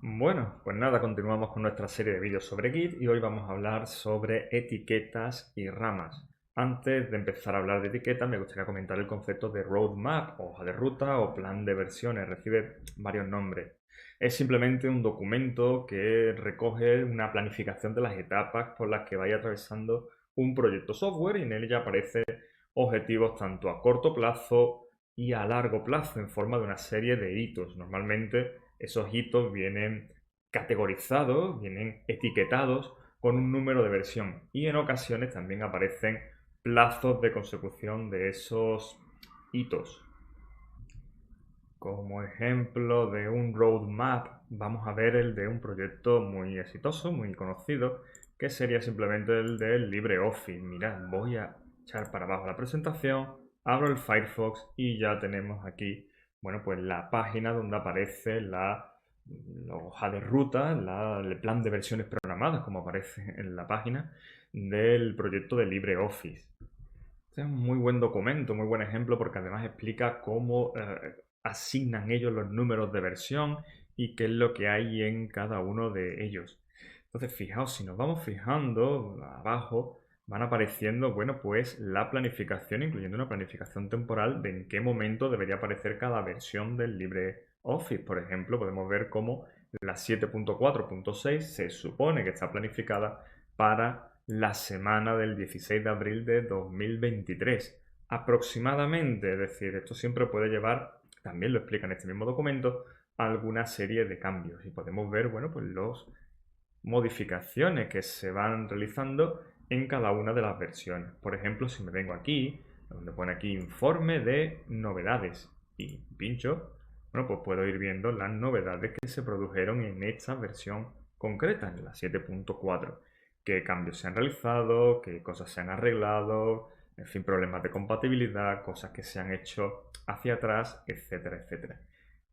Bueno, pues nada, continuamos con nuestra serie de vídeos sobre Git y hoy vamos a hablar sobre etiquetas y ramas. Antes de empezar a hablar de etiquetas, me gustaría comentar el concepto de roadmap, hoja de ruta o plan de versiones. Recibe varios nombres. Es simplemente un documento que recoge una planificación de las etapas por las que vaya atravesando un proyecto software y en él ya aparecen objetivos tanto a corto plazo y a largo plazo en forma de una serie de hitos. Normalmente esos hitos vienen categorizados, vienen etiquetados con un número de versión y en ocasiones también aparecen plazos de consecución de esos hitos. Como ejemplo de un roadmap, vamos a ver el de un proyecto muy exitoso, muy conocido, que sería simplemente el del LibreOffice. Mirad, voy a echar para abajo la presentación, abro el Firefox y ya tenemos aquí, bueno, pues la página donde aparece la hoja de ruta, el plan de versiones programadas, como aparece en la página del proyecto de LibreOffice. Este es un muy buen documento, muy buen ejemplo, porque además explica cómo asignan ellos los números de versión y qué es lo que hay en cada uno de ellos. Entonces, fijaos, si nos vamos fijando abajo, van apareciendo, bueno, pues la planificación, incluyendo una planificación temporal de en qué momento debería aparecer cada versión del LibreOffice. Por ejemplo, podemos ver cómo la 7.4.6 se supone que está planificada para la semana del 16 de abril de 2023. Aproximadamente, es decir, esto siempre puede llevar, también lo explica en este mismo documento, alguna serie de cambios. Y podemos ver, bueno, pues las modificaciones que se van realizando en cada una de las versiones. Por ejemplo, si me vengo aquí, donde pone aquí informe de novedades y pincho, bueno, pues puedo ir viendo las novedades que se produjeron en esta versión concreta, en la 7.4. Qué cambios se han realizado, qué cosas se han arreglado, en fin, problemas de compatibilidad, cosas que se han hecho hacia atrás, etcétera, etcétera.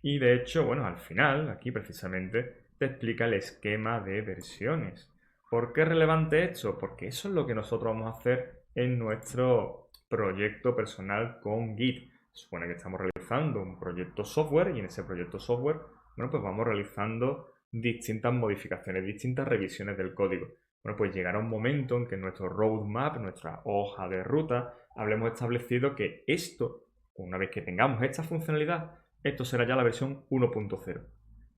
Y de hecho, bueno, al final, aquí precisamente, te explica el esquema de versiones. ¿Por qué es relevante esto? Porque eso es lo que nosotros vamos a hacer en nuestro proyecto personal con Git. Se supone que estamos realizando un proyecto software y en ese proyecto software, bueno, pues vamos realizando distintas modificaciones, distintas revisiones del código. Bueno, pues llegará un momento en que nuestro roadmap, nuestra hoja de ruta, hablemos establecido que esto, una vez que tengamos esta funcionalidad, esto será ya la versión 1.0.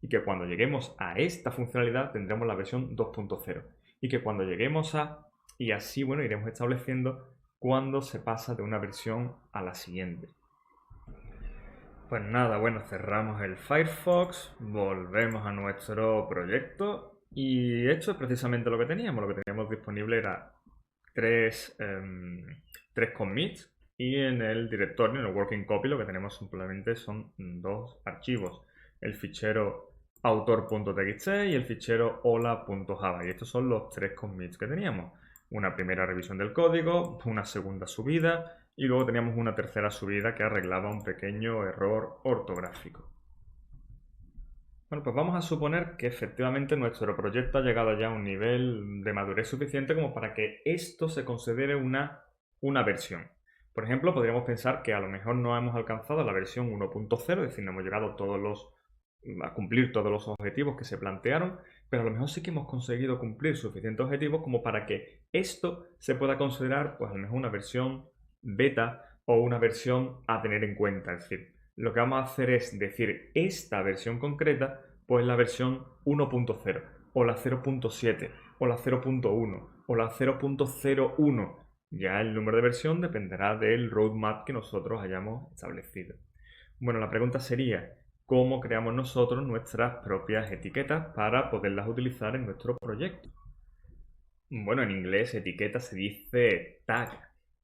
Y que cuando lleguemos a esta funcionalidad tendremos la versión 2.0. Y que cuando lleguemos a... Y así, bueno, iremos estableciendo cuándo se pasa de una versión a la siguiente. Pues nada, bueno, cerramos el Firefox, volvemos a nuestro proyecto y esto es precisamente lo que teníamos. Lo que teníamos disponible era tres, tres commits y en el directorio, en el working copy, lo que tenemos simplemente son dos archivos. El fichero autor.txt y el fichero hola.java. Y estos son los tres commits que teníamos. Una primera revisión del código, una segunda subida y luego teníamos una tercera subida que arreglaba un pequeño error ortográfico. Bueno, pues vamos a suponer que efectivamente nuestro proyecto ha llegado ya a un nivel de madurez suficiente como para que esto se considere una versión. Por ejemplo, podríamos pensar que a lo mejor no hemos alcanzado la versión 1.0, es decir, no hemos llegado a cumplir todos los objetivos que se plantearon, pero a lo mejor sí que hemos conseguido cumplir suficientes objetivos como para que esto se pueda considerar, pues a lo mejor una versión beta o una versión a tener en cuenta. Es decir, lo que vamos a hacer es decir esta versión concreta, pues la versión 1.0 o la 0.7 o la 0.1 o la 0.01. Ya el número de versión dependerá del roadmap que nosotros hayamos establecido. Bueno, la pregunta sería, ¿cómo creamos nosotros nuestras propias etiquetas para poderlas utilizar en nuestro proyecto? Bueno, en inglés etiqueta se dice tag,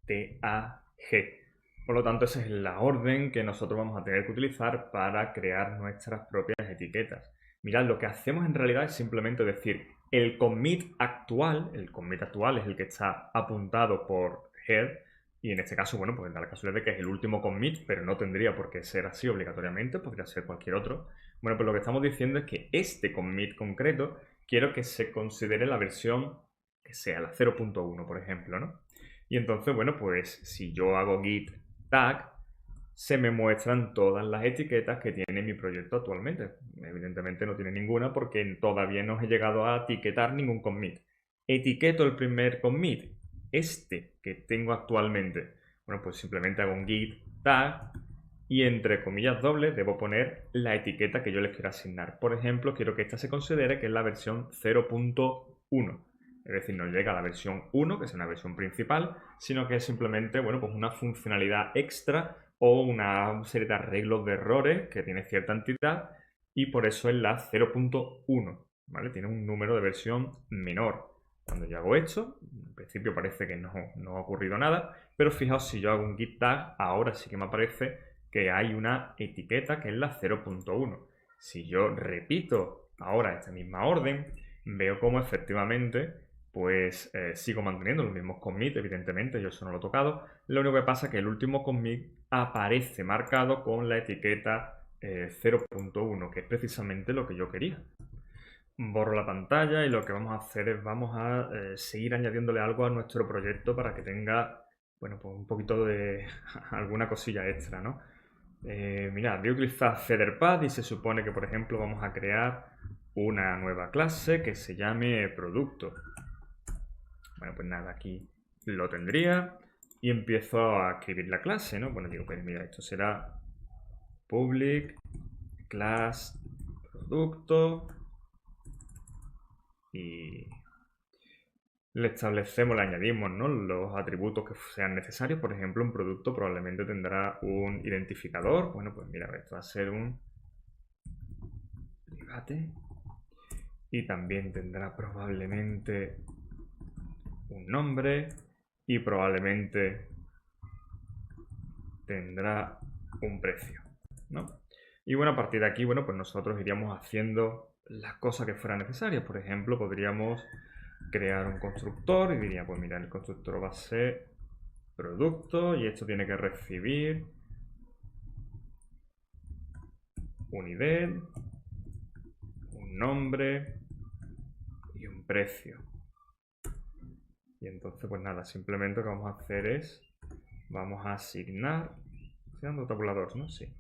T-A-G. Por lo tanto, esa es la orden que nosotros vamos a tener que utilizar para crear nuestras propias etiquetas. Mirad, lo que hacemos en realidad es simplemente decir el commit actual es el que está apuntado por head, y en este caso, bueno, pues da la casualidad de que es el último commit, pero no tendría por qué ser así obligatoriamente, podría ser cualquier otro. Bueno, pues lo que estamos diciendo es que este commit concreto quiero que se considere la versión que sea la 0.1, por ejemplo, ¿no? Y entonces, bueno, pues si yo hago git tag, se me muestran todas las etiquetas que tiene mi proyecto actualmente. Evidentemente no tiene ninguna porque todavía no he llegado a etiquetar ningún commit. Etiqueto el primer commit, este que tengo actualmente. Bueno, pues simplemente hago un git tag y entre comillas dobles debo poner la etiqueta que yo les quiero asignar. Por ejemplo, quiero que esta se considere que es la versión 0.1. Es decir, no llega a la versión 1, que es una versión principal, sino que es simplemente, bueno, pues una funcionalidad extra o una serie de arreglos de errores que tiene cierta entidad y por eso es la 0.1, ¿vale? Tiene un número de versión menor. Cuando yo hago esto, en principio parece que no ha ocurrido nada, pero fijaos, si yo hago un git tag, ahora sí que me aparece que hay una etiqueta que es la 0.1. Si yo repito ahora esta misma orden, veo como efectivamente pues sigo manteniendo los mismos commits, evidentemente, yo eso no lo he tocado. Lo único que pasa es que el último commit aparece marcado con la etiqueta 0.1, que es precisamente lo que yo quería. Borro la pantalla y lo que vamos a hacer es vamos a seguir añadiéndole algo a nuestro proyecto para que tenga, bueno, pues un poquito de alguna cosilla extra, ¿no? Mirad, voy a utilizar FeatherPad y se supone que, por ejemplo, vamos a crear una nueva clase que se llame producto. Bueno, pues nada, aquí lo tendría y empiezo a escribir la clase, ¿no? Bueno, digo, pues mira, esto será public class producto y le establecemos, le añadimos, ¿no?, los atributos que sean necesarios. Por ejemplo, un producto probablemente tendrá un identificador. Bueno, pues mira, esto va a ser un private y también tendrá probablemente un nombre y probablemente tendrá un precio, ¿no? Y bueno, a partir de aquí, bueno, pues nosotros iríamos haciendo las cosas que fueran necesarias. Por ejemplo, podríamos crear un constructor y diría, pues mira, el constructor va a ser producto y esto tiene que recibir un ID, un nombre y un precio. Y entonces, pues nada, simplemente lo que vamos a hacer es, vamos a asignar, estoy dando tabulador, ¿no? Sí.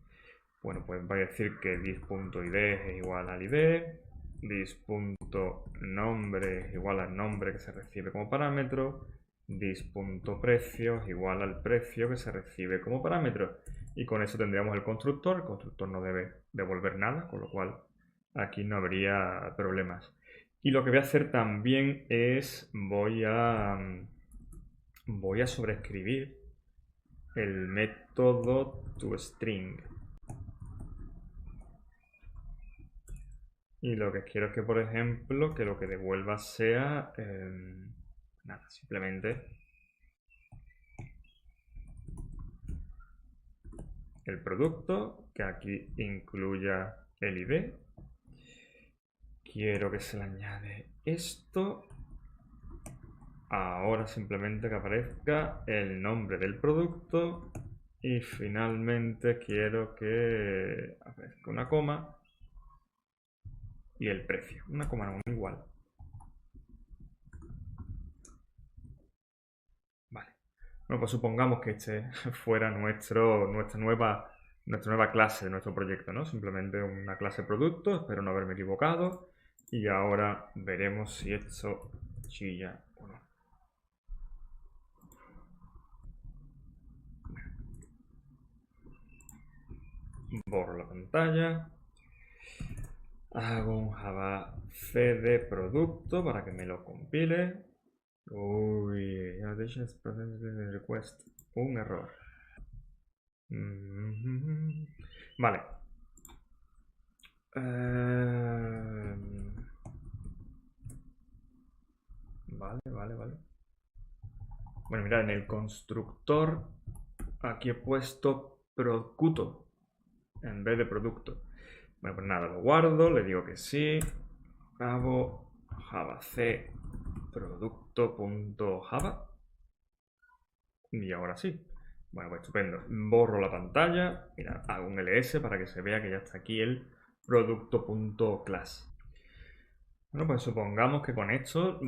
Bueno, pues va a decir que dis.id es igual al id, dis.nombre es igual al nombre que se recibe como parámetro, dis.precio es igual al precio que se recibe como parámetro. Y con eso tendríamos el constructor no debe devolver nada, con lo cual aquí no habría problemas. Y lo que voy a hacer también es, voy a sobreescribir el método toString. Y lo que quiero es que, por ejemplo, que lo que devuelva sea, nada, simplemente el producto, que aquí incluya el ID. Quiero que se le añade esto. Ahora simplemente que aparezca el nombre del producto. Y finalmente quiero que aparezca una coma y el precio. Una coma no, igual. Vale. Bueno, pues supongamos que este fuera nuestra nueva clase de nuestro proyecto, ¿no? Simplemente una clase producto, espero no haberme equivocado. Y ahora veremos si esto chilla o no. Borro la pantalla. Hago un Java CD producto para que me lo compile. Uy, request. Un error. Vale. Vale. Bueno, mirad, en el constructor aquí he puesto producto en vez de producto. Bueno, pues nada, lo guardo, le digo que sí. Hago java c producto.java. Y ahora sí. Bueno, pues estupendo. Borro la pantalla. Mira, hago un ls para que se vea que ya está aquí el producto.class. Bueno, pues supongamos que con esto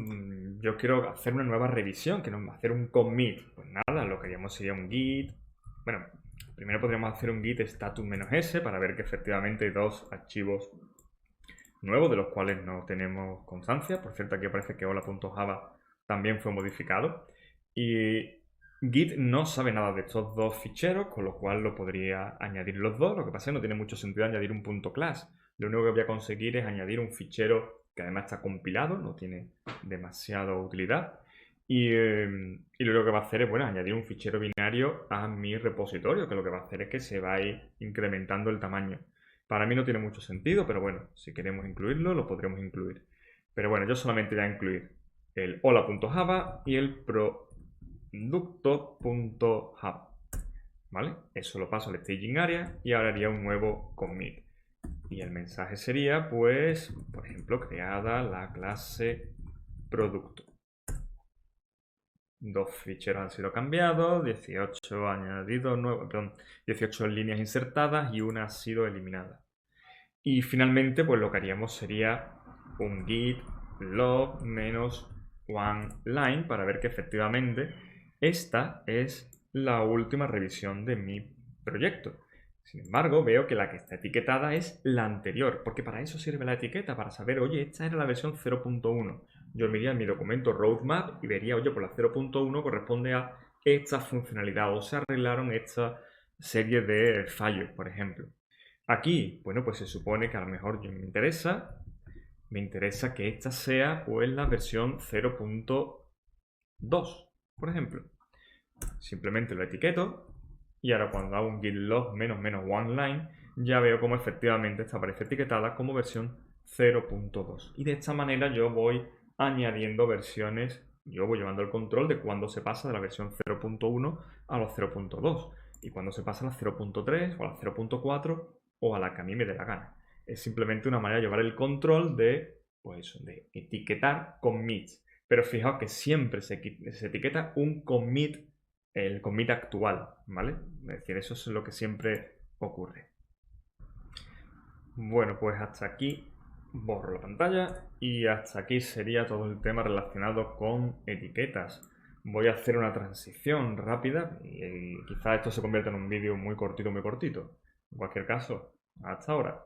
yo quiero hacer una nueva revisión, quiero hacer un commit. Pues nada, lo que haríamos sería un git. Bueno, Primero podríamos hacer un git status-s para ver que efectivamente hay dos archivos nuevos de los cuales no tenemos constancia. Por cierto, aquí aparece que hola.java también fue modificado. Y Git no sabe nada de estos dos ficheros, con lo cual lo podría añadir los dos. Lo que pasa es que no tiene mucho sentido añadir un .class. Lo único que voy a conseguir es añadir un fichero que además está compilado, no tiene demasiada utilidad. Y lo único que va a hacer es, bueno, añadir un fichero binario a mi repositorio, que lo que va a hacer es que se va a ir incrementando el tamaño. Para mí no tiene mucho sentido, pero bueno, si queremos incluirlo, lo podremos incluir. Pero bueno, yo solamente voy a incluir el hola.java y el producto.java. ¿Vale? Eso lo paso al staging area y ahora haría un nuevo commit. Y el mensaje sería, pues, por ejemplo, creada la clase producto. Dos ficheros han sido cambiados, 18 añadidos, 18 líneas insertadas y una ha sido eliminada. Y finalmente, pues lo que haríamos sería un git log menos one line para ver que efectivamente esta es la última revisión de mi proyecto. Sin embargo, veo que la que está etiquetada es la anterior, porque para eso sirve la etiqueta, para saber, oye, esta era la versión 0.1. Yo me iría en mi documento roadmap y vería, oye, pues la 0.1 corresponde a esta funcionalidad o se arreglaron esta serie de fallos, por ejemplo. Aquí, bueno, pues se supone que a lo mejor me interesa que esta sea pues la versión 0.2, por ejemplo. Simplemente lo etiqueto y ahora cuando hago un git log menos one line ya veo cómo efectivamente esta aparece etiquetada como versión 0.2 y de esta manera yo voy añadiendo versiones, yo voy llevando el control de cuando se pasa de la versión 0.1 a los 0.2 y cuando se pasa a la 0.3 o a la 0.4 o a la que a mí me dé la gana. Es simplemente una manera de llevar el control de, pues, de etiquetar commits. Pero fijaos que siempre se etiqueta un commit, el commit actual, ¿vale? Es decir, eso es lo que siempre ocurre. Bueno, pues hasta aquí borro la pantalla y hasta aquí sería todo el tema relacionado con etiquetas. Voy a hacer una transición rápida y quizá esto se convierta en un vídeo muy cortito. En cualquier caso, hasta ahora.